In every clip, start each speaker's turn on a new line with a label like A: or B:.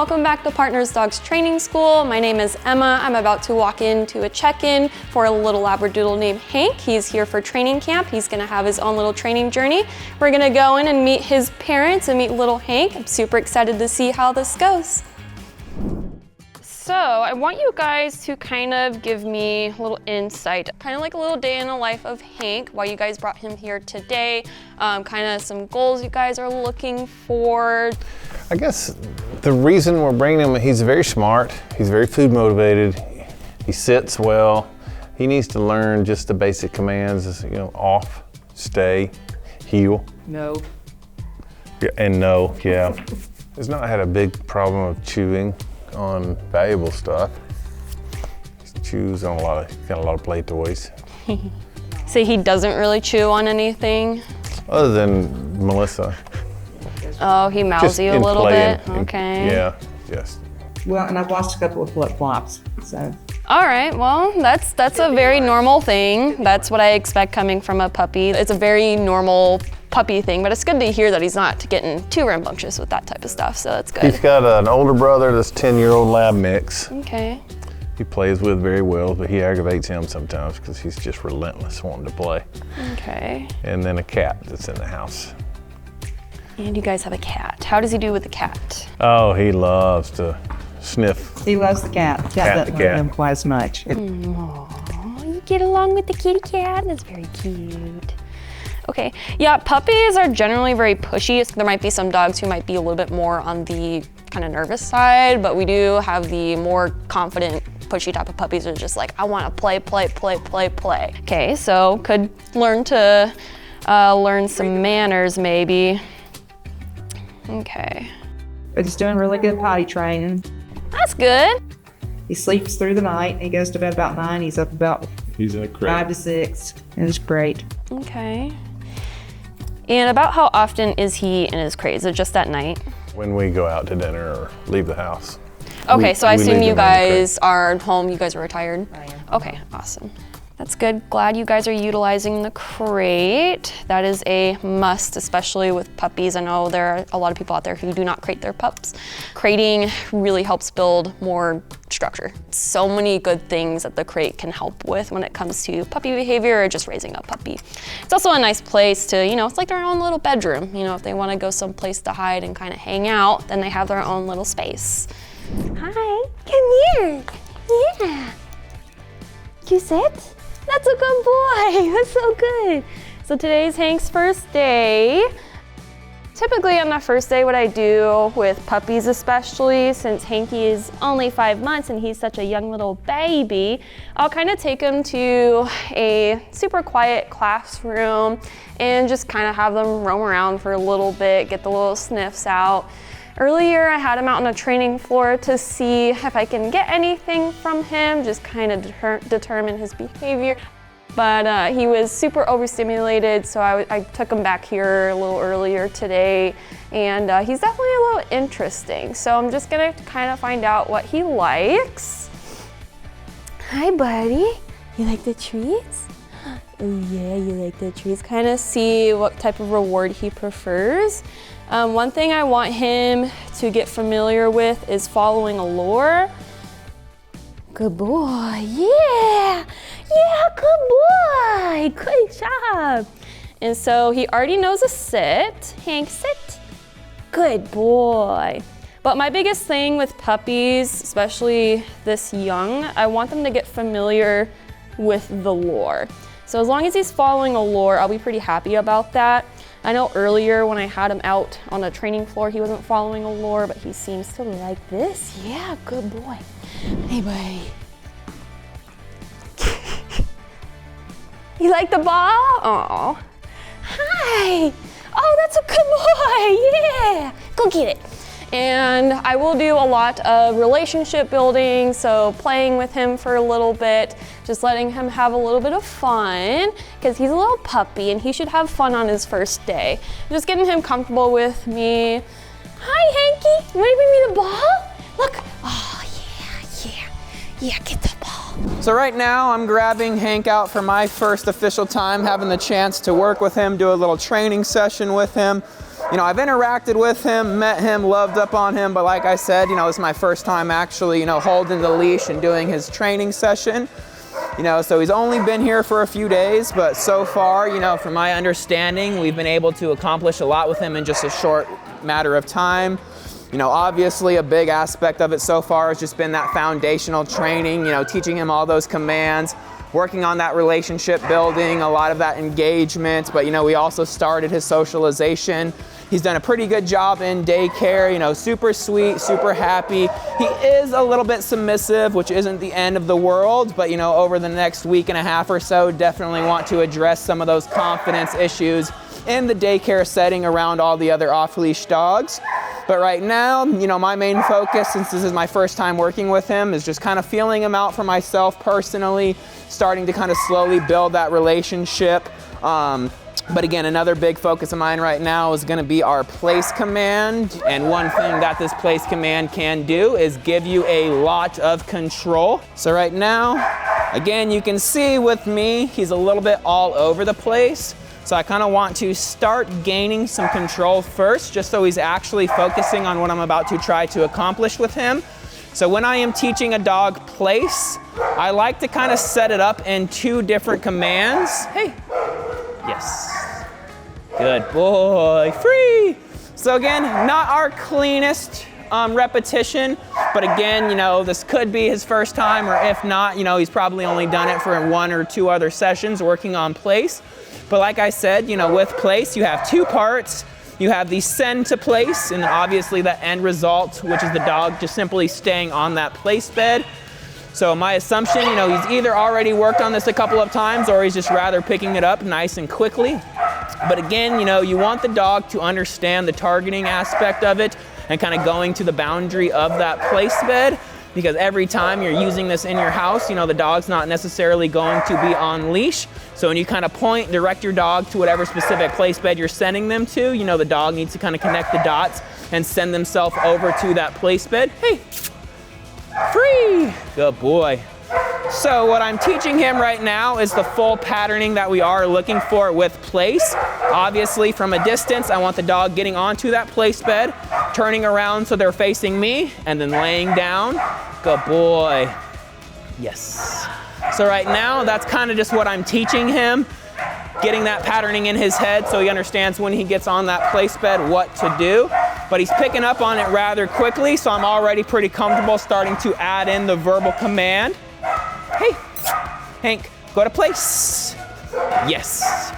A: welcome back to Partners Dogs Training School. My name is Emma. I'm about to walk into a check-in for a little Labradoodle named Hank. He's here for training camp. He's gonna have his own little training journey. We're gonna go in and meet his parents and meet little Hank. I'm super excited to see how this goes. So I want you guys to kind of give me a little insight, kind of like a little day in the life of Hank, why you guys brought him here today, kind of some goals you guys are looking for.
B: I guess the reason we're bringing him, he's very smart, he's very food motivated, he sits well, he needs to learn just the basic commands, you know, off, stay, heel.
C: No.
B: Yeah, and no, yeah. He's not had a big problem of chewing on valuable stuff. He chews on got a lot of play toys.
A: So he doesn't really chew on anything?
B: Other than Melissa.
A: Oh, he mouths you a little bit? Okay.
B: Yeah, just.
C: Well, and I've lost a couple of flip-flops, so.
A: All right, well, that's a very normal thing. That's what I expect coming from a puppy. It's a very normal puppy thing, but it's good to hear that he's not getting too rambunctious with that type of stuff, so that's good.
B: He's got an older brother that's 10-year-old lab mix.
A: Okay.
B: He plays with very well, but he aggravates him sometimes because he's just relentless wanting to play.
A: Okay.
B: And then a cat that's in the house.
A: And you guys have a cat. How does he do with the cat?
B: Oh, he loves to sniff.
C: He loves the cat. Cat doesn't love him quite as much.
A: Aww, you get along with the kitty cat? That's very cute. Okay, yeah, puppies are generally very pushy. There might be some dogs who might be a little bit more on the kind of nervous side, but we do have the more confident, pushy type of puppies that are just like, I want to play, play, play, play, play. Okay, so could learn to learn some manners maybe. Okay.
C: But he's doing really good potty training.
A: That's good.
C: He sleeps through the night. He goes to bed about 9. He's up about
B: He's in a crate.
C: 5 to 6. And it's great.
A: Okay. And about how often is he in his crate? Is it just at night?
B: When we go out to dinner or leave the house.
A: Okay, so I assume
B: leave
A: you
B: him in the crate.
A: guys are home, you guys are retired?
C: I am.
A: Okay, awesome. That's good. Glad you guys are utilizing the crate. That is a must, especially with puppies. I know there are a lot of people out there who do not crate their pups. Crating really helps build more structure. So many good things that the crate can help with when it comes to puppy behavior or just raising a puppy. It's also a nice place to, you know, it's like their own little bedroom. You know, if they want to go someplace to hide and kind of hang out, then they have their own little space. Hi, come here. Yeah. You sit? That's a good boy. That's so good. So today's Hank's first day. Typically on the first day, what I do with puppies especially, since Hanky is only 5 months and he's such a young little baby, I'll kind of take him to a super quiet classroom and just kind of have them roam around for a little bit, get the little sniffs out. Earlier, I had him out on a training floor to see if I can get anything from him, just kind of determine his behavior. But he was super overstimulated, so I took him back here a little earlier today, and he's definitely a little interesting. So I'm just gonna kind of find out what he likes. Hi, buddy. You like the treats? Oh yeah, you like the treats. Kind of see what type of reward he prefers. One thing I want him to get familiar with is following a lure. Good boy, yeah, good boy, good job. And so he already knows a sit. Hank, sit. Good boy. But my biggest thing with puppies, especially this young, I want them to get familiar with the lure. So as long as he's following a lure, I'll be pretty happy about that. I know earlier when I had him out on the training floor, he wasn't following a lure, but he seems to like this. Yeah, good boy. Hey, buddy. You like the ball? Oh. Hi. Oh, that's a good boy. Yeah. Go get it. And I will do a lot of relationship building, so playing with him for a little bit, just letting him have a little bit of fun, because he's a little puppy and he should have fun on his first day. Just getting him comfortable with me. Hi, Hanky, you want to bring me the ball? Look, oh yeah, get the ball.
D: So right now I'm grabbing Hank out for my first official time, having the chance to work with him, do a little training session with him. I've interacted with him, met him, loved up on him, but like I said, this is my first time actually, holding the leash and doing his training session. So he's only been here for a few days, but so far, from my understanding, we've been able to accomplish a lot with him in just a short matter of time. Obviously a big aspect of it so far has just been that foundational training, teaching him all those commands, working on that relationship building, a lot of that engagement, but we also started his socialization. He's done a pretty good job in daycare, super sweet, super happy. He is a little bit submissive, which isn't the end of the world, but over the next week and a half or so, definitely want to address some of those confidence issues in the daycare setting around all the other off-leash dogs. But right now, my main focus, since this is my first time working with him, is just kind of feeling him out for myself personally, starting to kind of slowly build that relationship. But again, another big focus of mine right now is going to be our place command. And one thing that this place command can do is give you a lot of control. So right now, again, you can see with me, he's a little bit all over the place. So I kind of want to start gaining some control first, just so he's actually focusing on what I'm about to try to accomplish with him. So when I am teaching a dog place, I like to kind of set it up in 2 different commands. Hey, yes, good boy, free. So again, not our cleanest repetition, but again, this could be his first time, or if not, he's probably only done it for 1 or 2 other sessions working on place. But like I said, with place, you have 2 parts. You have the send to place, and obviously the end result, which is the dog just simply staying on that place bed. So my assumption, he's either already worked on this a couple of times, or he's just rather picking it up nice and quickly. But again, you want the dog to understand the targeting aspect of it and kind of going to the boundary of that place bed. Because every time you're using this in your house, the dog's not necessarily going to be on leash. So when you kind of point, direct your dog to whatever specific place bed you're sending them to, the dog needs to kind of connect the dots and send themselves over to that place bed. Hey, free, good boy. So what I'm teaching him right now is the full patterning that we are looking for with place. Obviously from a distance, I want the dog getting onto that place bed, turning around so they're facing me, and then laying down. Good boy. Yes. So right now, that's kind of just what I'm teaching him, getting that patterning in his head so he understands when he gets on that place bed what to do. But he's picking up on it rather quickly, so I'm already pretty comfortable starting to add in the verbal command. Hey, Hank, go to place. Yes.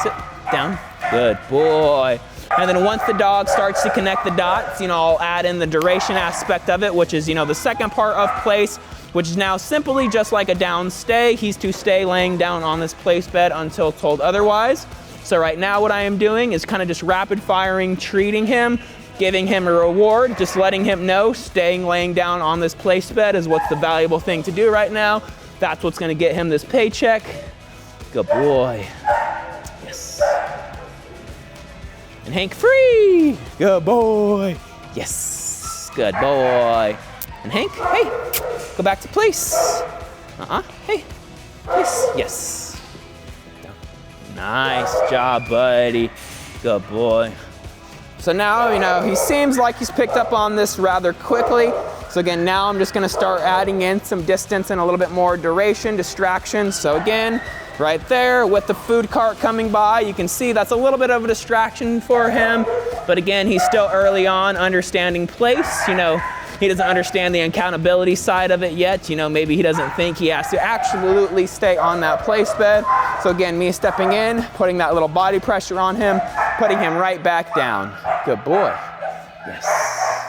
D: Sit down. Good boy. And then once the dog starts to connect the dots, I'll add in the duration aspect of it, which is, the second part of place, which is now simply just like a down stay. He's to stay laying down on this place bed until told otherwise. So right now what I am doing is kind of just rapid firing, treating him, giving him a reward, just letting him know staying laying down on this place bed is what's the valuable thing to do right now. That's what's gonna get him this paycheck. Good boy. Yes. And Hank, free. Good boy. Yes. Good boy. And Hank, hey, go back to place. Hey, place. Yes. Nice job, buddy. Good boy. So now, he seems like he's picked up on this rather quickly. So again, now I'm just gonna start adding in some distance and a little bit more duration, distraction. So again, right there with the food cart coming by, you can see that's a little bit of a distraction for him. But again, he's still early on understanding place. He doesn't understand the accountability side of it yet. Maybe he doesn't think he has to absolutely stay on that place bed. So again, me stepping in, putting that little body pressure on him, putting him right back down. Good boy. Yes.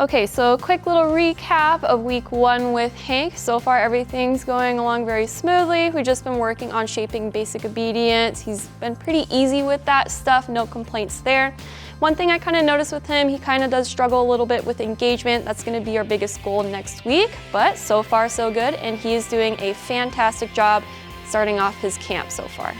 A: Okay, so a quick little recap of week 1 with Hank. So far, everything's going along very smoothly. We've just been working on shaping basic obedience. He's been pretty easy with that stuff, no complaints there. One thing I kind of noticed with him, he kind of does struggle a little bit with engagement. That's going to be our biggest goal next week, but so far so good, and he is doing a fantastic job starting off his camp so far.